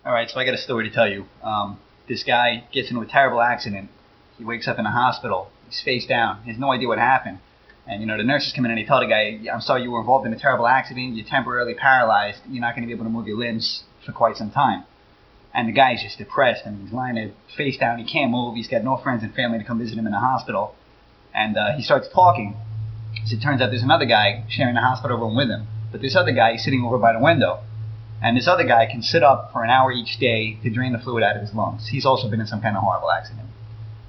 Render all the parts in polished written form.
Alright, so I got a story to tell you. This guy gets into a terrible accident. He wakes up in a hospital. He's face down. He has no idea what happened. And, the nurses come in and they tell the guy, I'm sorry you were involved in a terrible accident. You're temporarily paralyzed. You're not going to be able to move your limbs for quite some time. And the guy's just depressed. And he's lying there face down. He can't move. He's got no friends and family to come visit him in the hospital. And he starts talking. So it turns out there's another guy sharing the hospital room with him. But this other guy is sitting over by the window. And this other guy can sit up for an hour each day to drain the fluid out of his lungs. He's also been in some kind of horrible accident.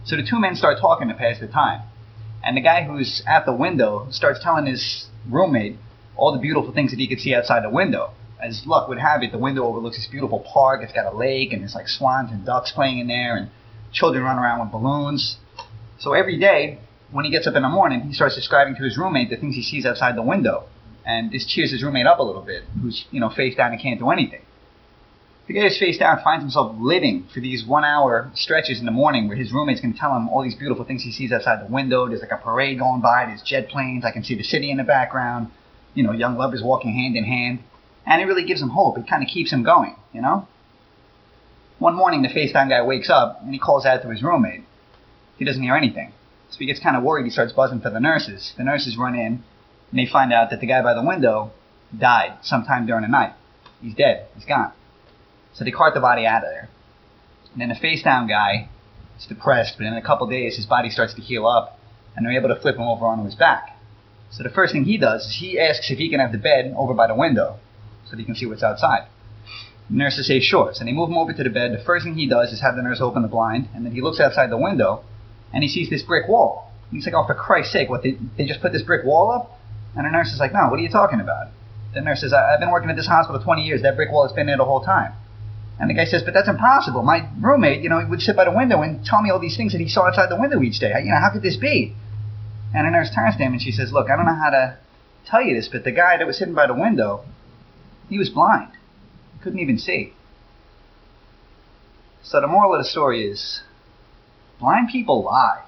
So the two men start talking to pass the time. And the guy who's at the window starts telling his roommate all the beautiful things that he could see outside the window. As luck would have it, the window overlooks this beautiful park. It's got a lake, and there's like swans and ducks playing in there, and children run around with balloons. So every day, when he gets up in the morning, he starts describing to his roommate the things he sees outside the window. And this cheers his roommate up a little bit, who's, face down and can't do anything. The guy who's face down finds himself living for these 1 hour stretches in the morning where his roommate's going to tell him all these beautiful things he sees outside the window. There's like a parade going by, there's jet planes, I can see the city in the background, young lovers walking hand in hand. And it really gives him hope. It kind of keeps him going, One morning, the face down guy wakes up and he calls out to his roommate. He doesn't hear anything. So he gets kind of worried. He starts buzzing for the nurses. The nurses run in. And they find out that the guy by the window died sometime during the night. He's dead. He's gone. So they cart the body out of there. And then the face-down guy is depressed, but in a couple days his body starts to heal up, and they're able to flip him over onto his back. So the first thing he does is he asks if he can have the bed over by the window so that he can see what's outside. The nurses say sure. So they move him over to the bed. The first thing he does is have the nurse open the blind, and then he looks outside the window, and he sees this brick wall. And he's like, oh, for Christ's sake, what, they just put this brick wall up? And the nurse is like, no, what are you talking about? The nurse says, I've been working at this hospital 20 years. That brick wall has been there the whole time. And the guy says, but that's impossible. My roommate, he would sit by the window and tell me all these things that he saw outside the window each day. How could this be? And the nurse turns to him and she says, look, I don't know how to tell you this, but the guy that was sitting by the window, he was blind. He couldn't even see. So the moral of the story is, blind people lie.